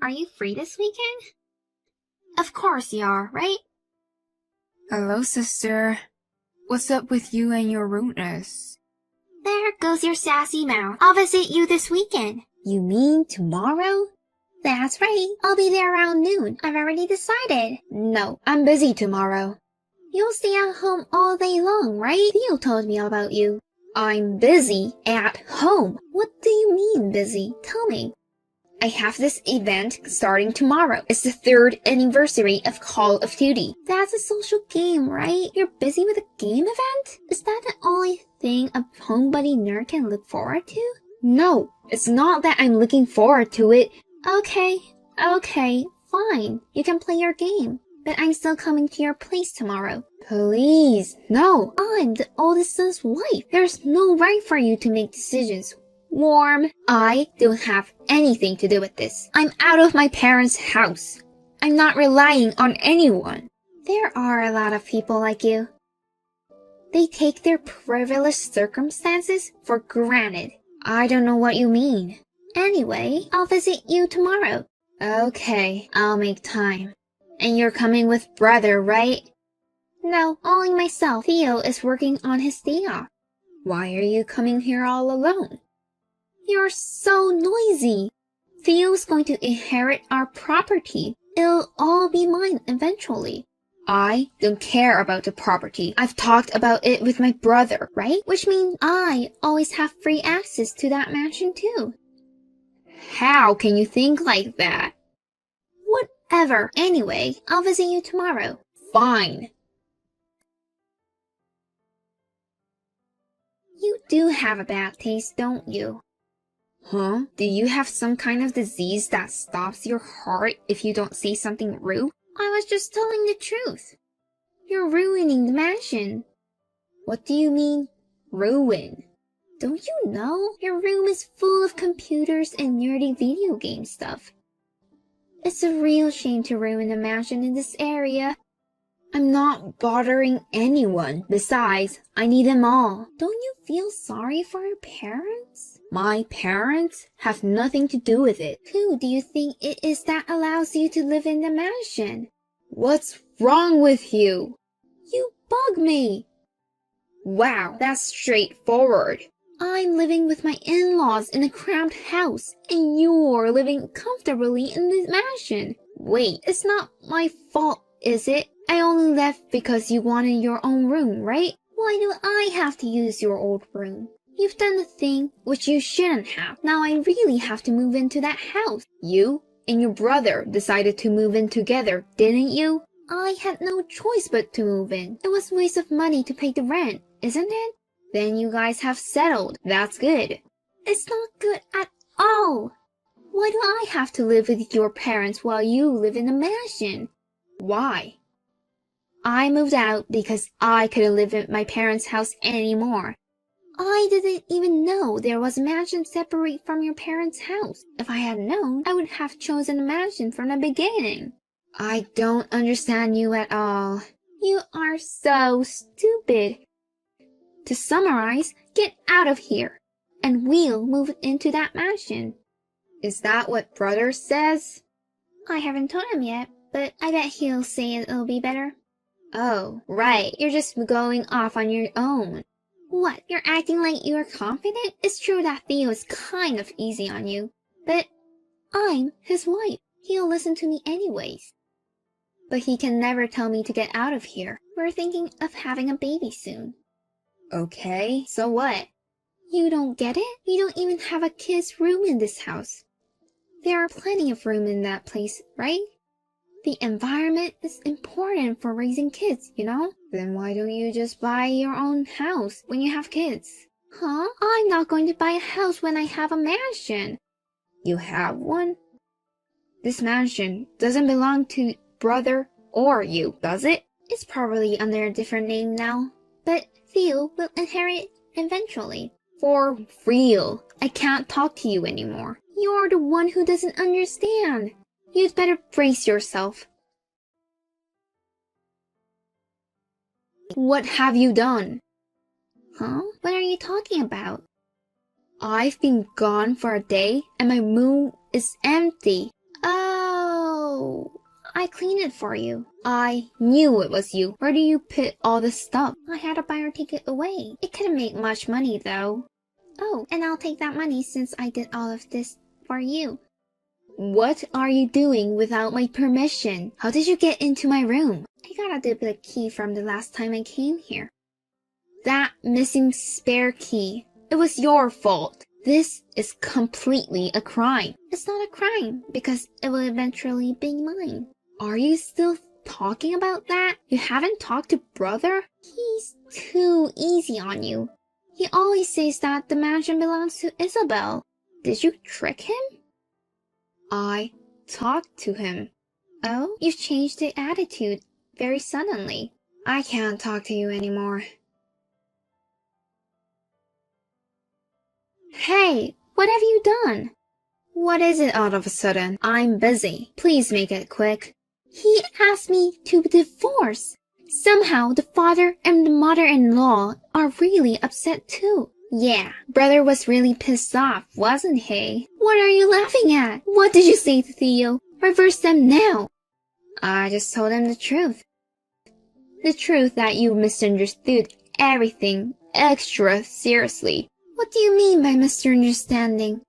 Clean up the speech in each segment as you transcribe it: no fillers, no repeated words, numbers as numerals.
Are you free this weekend? Of course you are, right? Hello, sister. What's up with you and your rudeness? There goes your sassy mouth. I'll visit you this weekend. You mean tomorrow? That's right. I'll be there around noon. I've already decided. No, I'm busy tomorrow. You'll stay at home all day long, right? Theo told me about you. I'm busy at home. What do you mean busy? Tell me. I have this event starting tomorrow. It's the 3rd anniversary of Call of Duty. That's a social game, right? You're busy with a game event? Is that the only thing a homebody nerd can look forward to? No, it's not that I'm looking forward to it. Okay, fine. You can play your game. But I'm still coming to your place tomorrow. Please, no. I'm the oldest son's wife. There's no right for you to make decisions. Warm. I don't have anything to do with this. I'm out of my parents' house. I'm not relying on anyone. There are a lot of people like you. They take their privileged circumstances for granted. I don't know what you mean. Anyway, I'll visit you tomorrow. Okay, I'll make time. And you're coming with brother, right? No, only myself. Theo is working on his day off. Why are you coming here all alone? You're so noisy. Theo's going to inherit our property. It'll all be mine eventually. I don't care about the property. I've talked about it with my brother, right? Which means I always have free access to that mansion too. How can you think like that? Whatever. Anyway, I'll visit you tomorrow. Fine. You do have a bad taste, don't you? Huh? Do you have some kind of disease that stops your heart if you don't say something rude? I was just telling the truth. You're ruining the mansion. What do you mean, ruin? Don't you know? Your room is full of computers and nerdy video game stuff. It's a real shame to ruin the mansion in this area. I'm not bothering anyone. Besides, I need them all. Don't you feel sorry for your parents? My parents have nothing to do with it. Who do you think it is that allows you to live in the mansion? What's wrong with you? You bug me. Wow, that's straightforward. I'm living with my in-laws in a cramped house, and you're living comfortably in the mansion. Wait, it's not my fault, is it? I only left because you wanted your own room, right? Why do I have to use your old room? You've done a thing which you shouldn't have. Now I really have to move into that house. You and your brother decided to move in together, didn't you? I had no choice but to move in. It was a waste of money to pay the rent, isn't it? Then you guys have settled. That's good. It's not good at all. Why do I have to live with your parents while you live in a mansion? Why? I moved out because I couldn't live in my parents' house anymore. I didn't even know there was a mansion separate from your parents' house. If I had known, I would have chosen a mansion from the beginning. I don't understand you at all. You are so stupid. To summarize, get out of here, and we'll move into that mansion. Is that what brother says? I haven't told him yet, but I bet he'll say it'll be better. Oh, right, you're just going off on your own. What, you're acting like you're confident? It's true that Theo is kind of easy on you, but I'm his wife. He'll listen to me anyways. But he can never tell me to get out of here. We're thinking of having a baby soon. Okay, so what? You don't get it? We don't even have a kid's room in this house. There are plenty of room in that place, right? The environment is important for raising kids, you know? Then why don't you just buy your own house when you have kids? Huh? I'm not going to buy a house when I have a mansion. You have one? This mansion doesn't belong to brother or you, does it? It's probably under a different name now. But Theo will inherit eventually. For real, I can't talk to you anymore. You're the one who doesn't understand. You'd better brace yourself. What have you done? Huh? What are you talking about? I've been gone for a day and my room is empty. so I cleaned it for you. I knew it was you. Where do you put all this stuff? I had to buy or take it away. It couldn't make much money though. Oh, and I'll take that money since I did all of this for you. What are you doing without my permission? How did you get into my room? I got a duplicate key from the last time I came here. That missing spare key. It was your fault. This is completely a crime. It's not a crime because it will eventually be mine. Are you still talking about that? You haven't talked to brother? He's too easy on you. He always says that the mansion belongs to Isabel. Did you trick him? I talked to him. Oh, you've changed the attitude very suddenly. I can't talk to you anymore. Hey, what have you done? What is it all of a sudden? I'm busy. Please make it quick. He asked me to divorce. Somehow the father and the mother-in-law are really upset too. Yeah, brother was really pissed off, wasn't he? What are you laughing at? What did you say to Theo? Reverse them now. I just told him the truth. The truth that you misunderstood everything extra seriously. What do you mean by misunderstanding?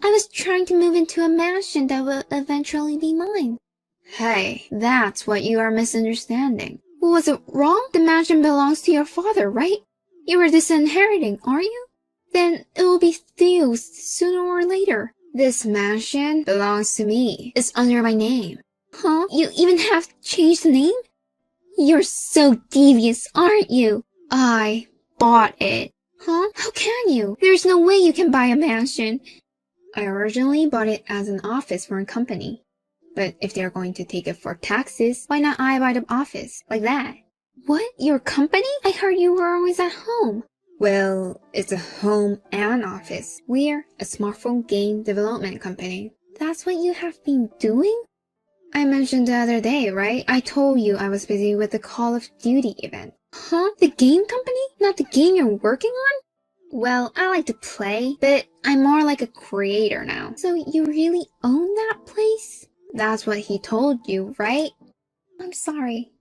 I was trying to move into a mansion that will eventually be mine. Hey, that's what you are misunderstanding. Was it wrong? The mansion belongs to your father, right? You were disinheriting, aren't you? Then it will be Theo's sooner or later. This mansion belongs to me. It's under my name. Huh? You even have changed the name? You're so devious, aren't you? I bought it. Huh? How can you? There's no way you can buy a mansion. I originally bought it as an office for a company. But if they're going to take it for taxes, why not I buy the office? Like that. What? Your company? I heard you were always at home. Well, it's a home and office. We're a smartphone game development company. That's what you have been doing? I mentioned the other day, right? I told you I was busy with the Call of Duty event. Huh? The game company? Not the game you're working on? Well, I like to play, but I'm more like a creator now. So you really own that place? That's what he told you, right? I'm sorry.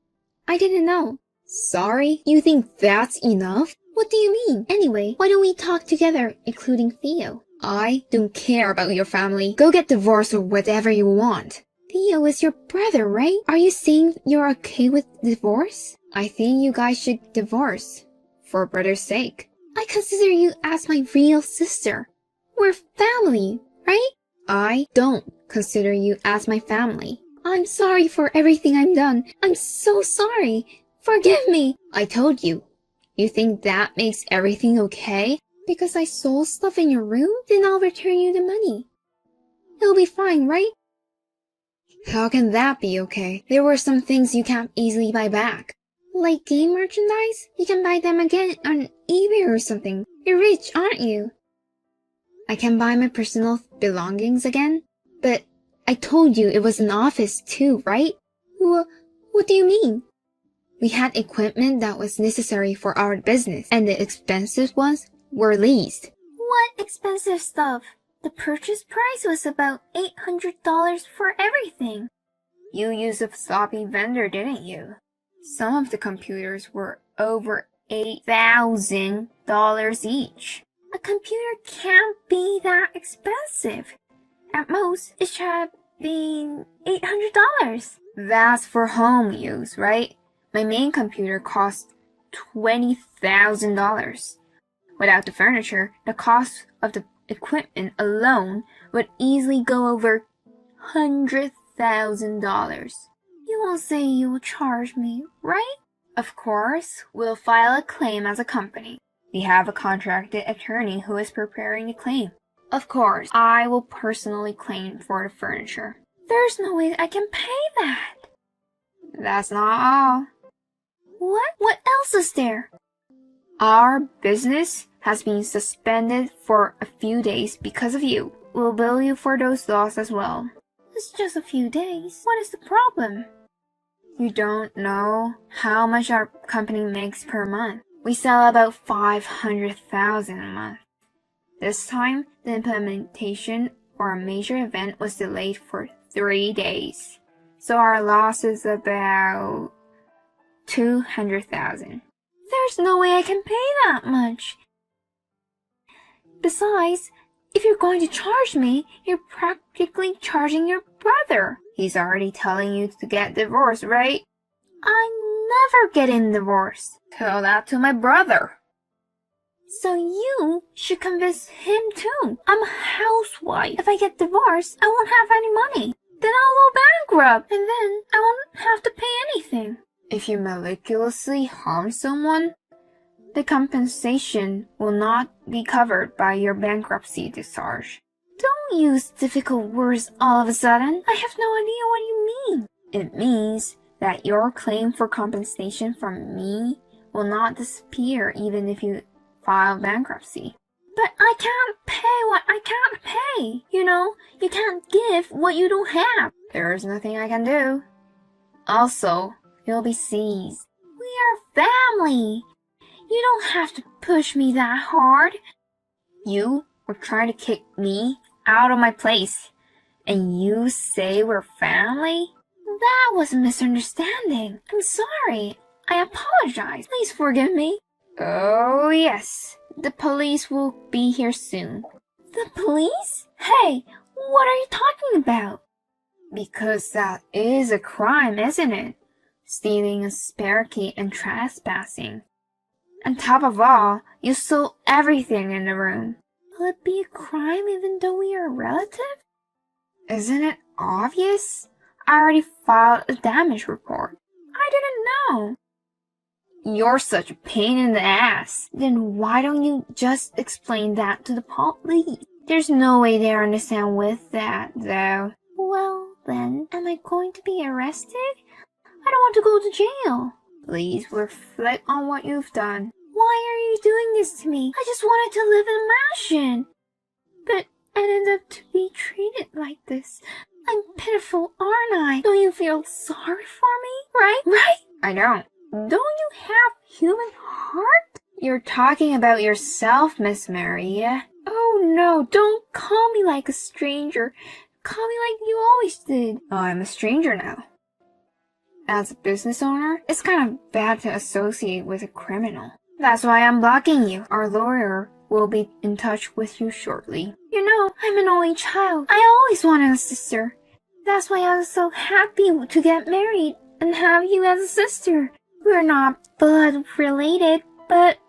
I didn't know. Sorry? You think that's enough? What do you mean? Anyway, why don't we talk together, including Theo? I don't care about your family. Go get divorced or whatever you want. Theo is your brother, right? Are you saying you're okay with divorce? I think you guys should divorce. For brother's sake. I consider you as my real sister. We're family, right? I don't consider you as my family. I'm sorry for everything I've done. I'm so sorry. Forgive me. I told you. You think that makes everything okay? Because I sold stuff in your room? Then I'll return you the money. It'll be fine, right? How can that be okay? There were some things you can't easily buy back. Like game merchandise? You can buy them again on eBay or something. You're rich, aren't you? I can buy my personal belongings again? But I told you it was an office too, right? What do you mean? We had equipment that was necessary for our business, and the expensive ones were leased. What expensive stuff? The purchase price was about $800 for everything. You used a sloppy vendor, didn't you? Some of the computers were over $8,000 each. A computer can't be that expensive. At most, it should have been $800. That's for home use, right? My main computer cost $20,000. Without the furniture, the cost of the equipment alone would easily go over $100,000. You won't say you will charge me, right? Of course, we'll file a claim as a company. We have a contracted attorney who is preparing the claim. Of course, I will personally claim for the furniture. There's no way I can pay that. That's not all. What? What else is there? Our business has been suspended for a few days because of you. We'll bill you for those loss as well. It's just a few days. What is the problem? You don't know how much our company makes per month. We sell about $500,000 a month. This time, the implementation for a major event was delayed for 3 days. So our loss is about 200,000. There's no way I can pay that much. Besides, if you're going to charge me, you're practically charging your brother. He's already telling you to get divorced, right? I'm never getting divorced. Tell that to my brother. So you should convince him too. I'm a housewife. If I get divorced, I won't have any money. Then I'll go bankrupt, and then I won't have to pay anything. If you maliciously harm someone, the compensation will not be covered by your bankruptcy discharge. Don't use difficult words all of a sudden. I have no idea what you mean. It means that your claim for compensation from me will not disappear even if you file bankruptcy. But I can't pay what I can't pay. You can't give what you don't have. There's nothing I can do. Also, you'll be seized. We are family. You don't have to push me that hard. You were trying to kick me out of my place, and you say we're family? That was a misunderstanding. I'm sorry. I apologize. Please forgive me. Oh, yes. The police will be here soon. The police? Hey, what are you talking about? Because that is a crime, isn't it? Stealing a spare key and trespassing. On top of all, you stole everything in the room. Will it be a crime even though we are a relative? Isn't it obvious? I already filed a damage report. I didn't know. You're such a pain in the ass. Then why don't you just explain that to the police? There's no way they understand with that, though. Well, then, am I going to be arrested? I don't want to go to jail. Please reflect on what you've done. Why are you doing this to me? I just wanted to live in a mansion. But I ended up to be treated like this. I'm pitiful, aren't I? Don't you feel sorry for me? Right? I don't. Don't you have human heart? You're talking about yourself, Miss Maria. Oh no, don't call me like a stranger. Call me like you always did. I'm a stranger now. As a business owner, it's kind of bad to associate with a criminal. That's why I'm blocking you. Our lawyer will be in touch with you shortly. I'm an only child. I always wanted a sister. That's why I was so happy to get married and have you as a sister. We're not blood related, but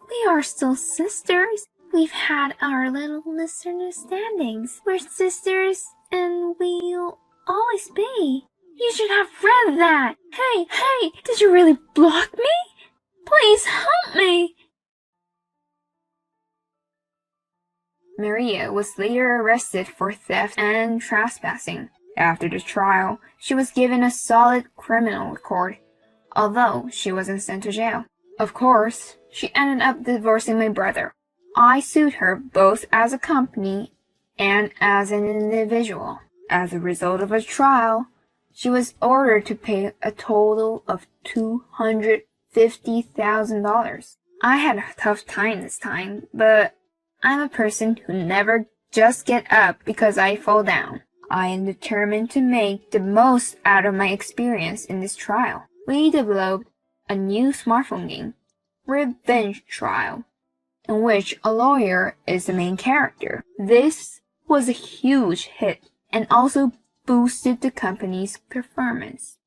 we are still sisters. We've had our little misunderstandings. We're sisters and we'll always be. You should have read that. Hey, did you really block me? Please help me. Maria was later arrested for theft and trespassing. After the trial, she was given a solid criminal record, although she wasn't sent to jail. Of course, she ended up divorcing my brother. I sued her both as a company and as an individual. As a result of a trial, she was ordered to pay a total of $250,000. I had a tough time this time, but I'm a person who never just get up because I fall down. I am determined to make the most out of my experience in this trial. We developed a new smartphone game, Revenge Trial, in which a lawyer is the main character. This was a huge hit and also boosted the company's performance.